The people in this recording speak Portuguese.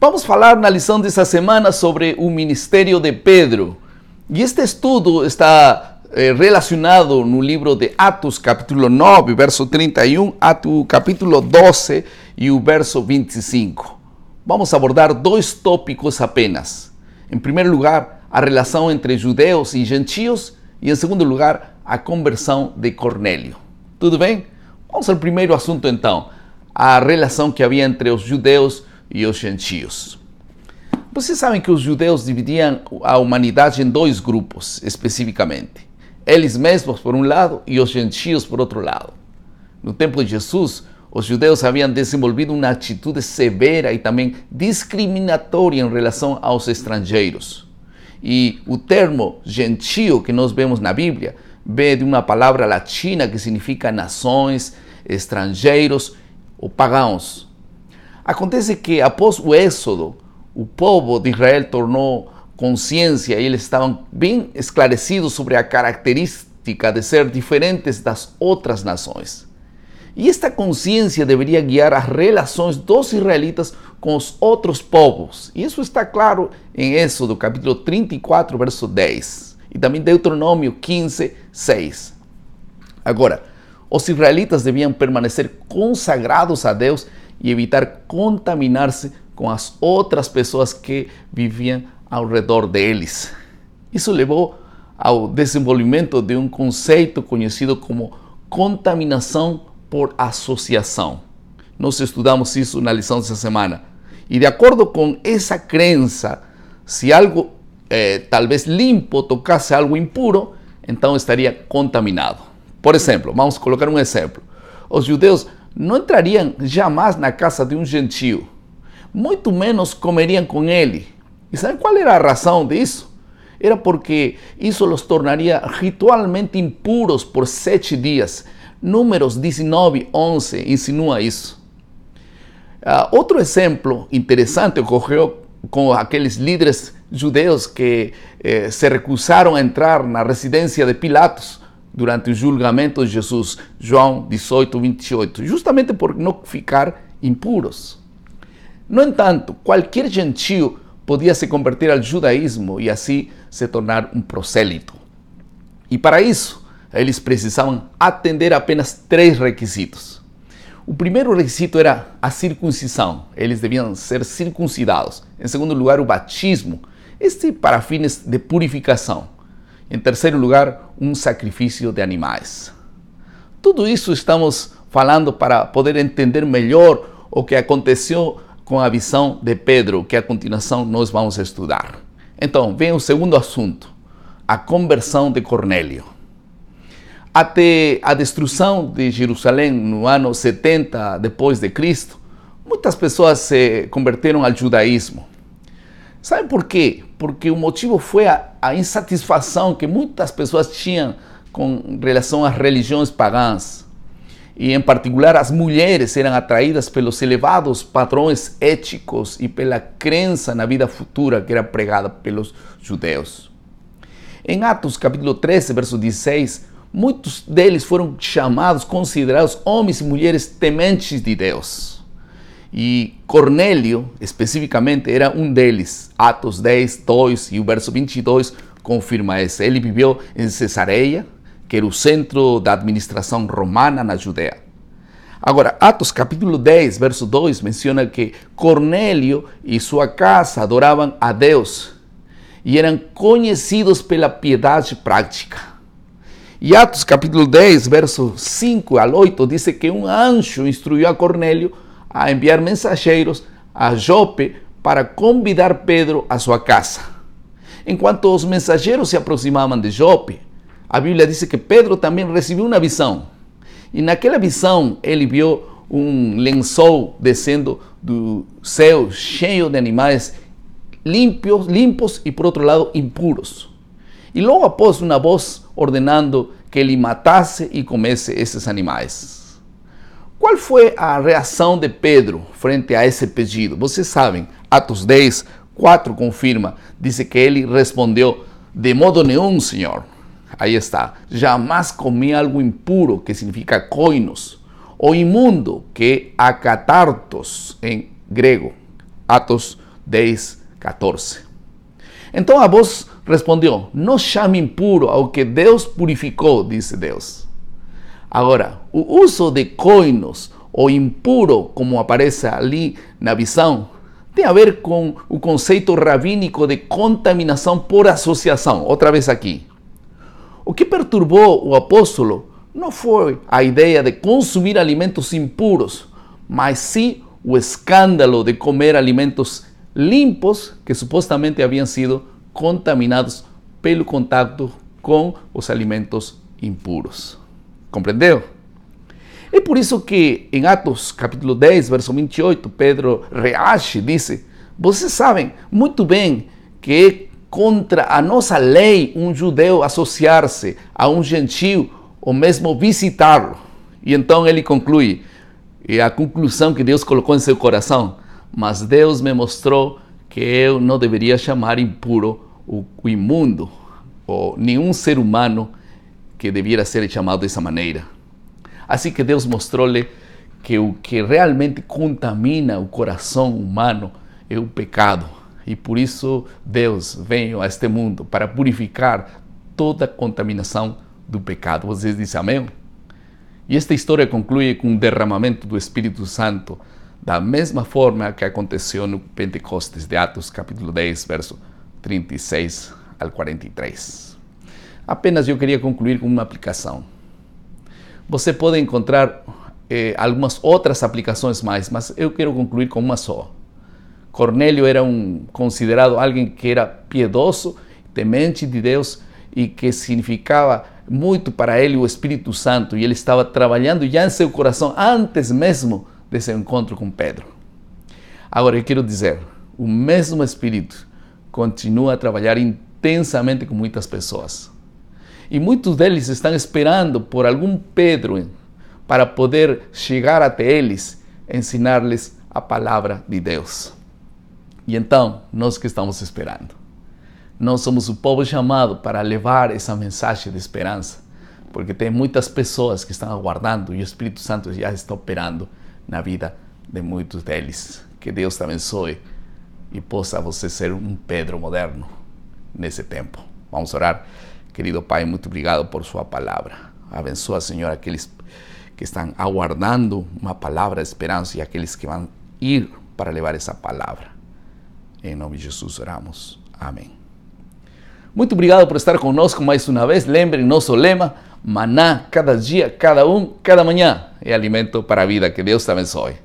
Vamos falar na lição dessa semana sobre o ministério de Pedro. E este estudo está relacionado no livro de Atos, capítulo 9, verso 31, Atos, capítulo 12 e o verso 25. Vamos abordar dois tópicos apenas. Em primeiro lugar, a relação entre judeus e gentios, e em segundo lugar, a conversão de Cornélio. Tudo bem? Vamos ao primeiro assunto então, a relação que havia entre os judeus e os gentios. Vocês sabem que os judeus dividiam a humanidade em dois grupos, especificamente. Eles mesmos por um lado e os gentios por outro lado. No tempo de Jesus, os judeus haviam desenvolvido uma atitude severa e também discriminatória em relação aos estrangeiros. E o termo gentio que nós vemos na Bíblia vem de uma palavra latina que significa nações, estrangeiros ou pagãos. Acontece que após o êxodo, o povo de Israel tornou consciência e eles estavam bem esclarecidos sobre a característica de ser diferentes das outras nações. E esta consciência deveria guiar as relações dos israelitas com os outros povos. E isso está claro em Êxodo, capítulo 34, verso 10. E também Deuteronômio 15, 6. Agora, os israelitas deviam permanecer consagrados a Deus e evitar contaminar-se com as outras pessoas que viviam ao redor deles. Isso levou ao desenvolvimento de um conceito conhecido como contaminação por associação. Nós estudamos isso na lição dessa semana. E de acordo com essa crença, se algo talvez limpo tocasse algo impuro, então estaria contaminado. Por exemplo, vamos colocar um exemplo. Os judeus não entrariam jamais na casa de um gentio, muito menos comeriam com ele. E sabe qual era a razão disso? Era porque isso os tornaria ritualmente impuros por 7 dias. Números 19, 11 insinua isso. Outro exemplo interessante ocorreu com aqueles líderes judeus que se recusaram a entrar na residência de Pilatos durante o julgamento de Jesus, João 18, 28, justamente por não ficar impuros. No entanto, qualquer gentio podia se converter ao judaísmo e assim se tornar um prosélito. E para isso, eles precisavam atender apenas 3 requisitos. O primeiro requisito era a circuncisão. Eles deviam ser circuncidados. Em segundo lugar, o batismo. Este para fins de purificação. Em terceiro lugar, um sacrifício de animais. Tudo isso estamos falando para poder entender melhor o que aconteceu com a visão de Pedro, que a continuação nós vamos estudar. Então, vem o segundo assunto, a conversão de Cornélio. Até a destruição de Jerusalém no ano 70 depois de Cristo, muitas pessoas se converteram ao judaísmo. Sabe por quê? Porque o motivo foi a insatisfação que muitas pessoas tinham com relação às religiões pagãs. E, em particular, as mulheres eram atraídas pelos elevados padrões éticos e pela crença na vida futura que era pregada pelos judeus. Em Atos, capítulo 13, verso 16, muitos deles foram chamados, considerados homens e mulheres tementes de Deus. E Cornélio, especificamente, era um deles. Atos 10, 2 e o verso 22 confirma isso. Ele viveu em Cesareia, que era o centro da administração romana na Judéia. Agora, Atos capítulo 10, verso 2, menciona que Cornélio e sua casa adoravam a Deus e eram conhecidos pela piedade prática. E Atos capítulo 10, verso 5 ao 8, diz que um anjo instruiu a Cornélio a enviar mensageiros a Jope para convidar Pedro à sua casa. Enquanto os mensageiros se aproximavam de Jope, a Bíblia diz que Pedro também recebeu uma visão. E naquela visão ele viu um lençol descendo do céu cheio de animais limpos e, por outro lado, impuros. E logo após uma voz ordenando que ele matasse e comesse esses animais. Qual foi a reação de Pedro frente a esse pedido? Vocês sabem, Atos 10, 4 confirma, diz que ele respondeu: de modo nenhum, Senhor. Aí está, jamais comi algo impuro, que significa koinos, ou imundo, que é akatartos em grego. Atos 10, 14. Então a voz respondeu: não chame impuro ao que Deus purificou, disse Deus. Agora, o uso de koinos, ou impuro, como aparece ali na visão, tem a ver com o conceito rabínico de contaminação por associação. Outra vez aqui. O que perturbou o apóstolo não foi a ideia de consumir alimentos impuros, mas sim o escândalo de comer alimentos limpos que supostamente haviam sido contaminados pelo contato com os alimentos impuros. Compreendeu? É por isso que em Atos capítulo 10, verso 28, Pedro reage, disse: vocês sabem muito bem que é contra a nossa lei um judeu associar-se a um gentio ou mesmo visitá-lo. E então ele conclui, e a conclusão que Deus colocou em seu coração: mas Deus me mostrou que eu não deveria chamar impuro o imundo, ou nenhum ser humano que deveria ser chamado dessa maneira. Assim que Deus mostrou-lhe que o que realmente contamina o coração humano é o pecado. E por isso Deus veio a este mundo para purificar toda a contaminação do pecado. Vocês dizem amém? E esta história conclui com o derramamento do Espírito Santo, da mesma forma que aconteceu no Pentecostes de Atos capítulo 10, verso 36 ao 43. Apenas eu queria concluir com uma aplicação. Você pode encontrar algumas outras aplicações mais, mas eu quero concluir com uma só. Cornélio era considerado alguém que era piedoso, temente de Deus e que significava muito para ele o Espírito Santo, e ele estava trabalhando já em seu coração antes mesmo desse encontro com Pedro. Agora eu quero dizer, o mesmo Espírito continua a trabalhar intensamente com muitas pessoas. E muitos deles estão esperando por algum Pedro para poder chegar até eles, ensinar-lhes a palavra de Deus. E então, nós que estamos esperando? Nós somos o povo chamado para levar essa mensagem de esperança, porque tem muitas pessoas que estão aguardando e o Espírito Santo já está operando na vida de muitos deles. Que Deus te abençoe e possa você ser um Pedro moderno nesse tempo. Vamos orar. Querido Pai, muito obrigado por sua palavra. Abençoa, Senhor, aqueles que estão aguardando uma palavra de esperança e aqueles que vão ir para levar essa palavra. Em nome de Jesus oramos. Amém. Muito obrigado por estar conosco mais uma vez. Lembrem nosso lema: maná, cada dia, cada manhã é alimento para a vida. Que Deus te abençoe.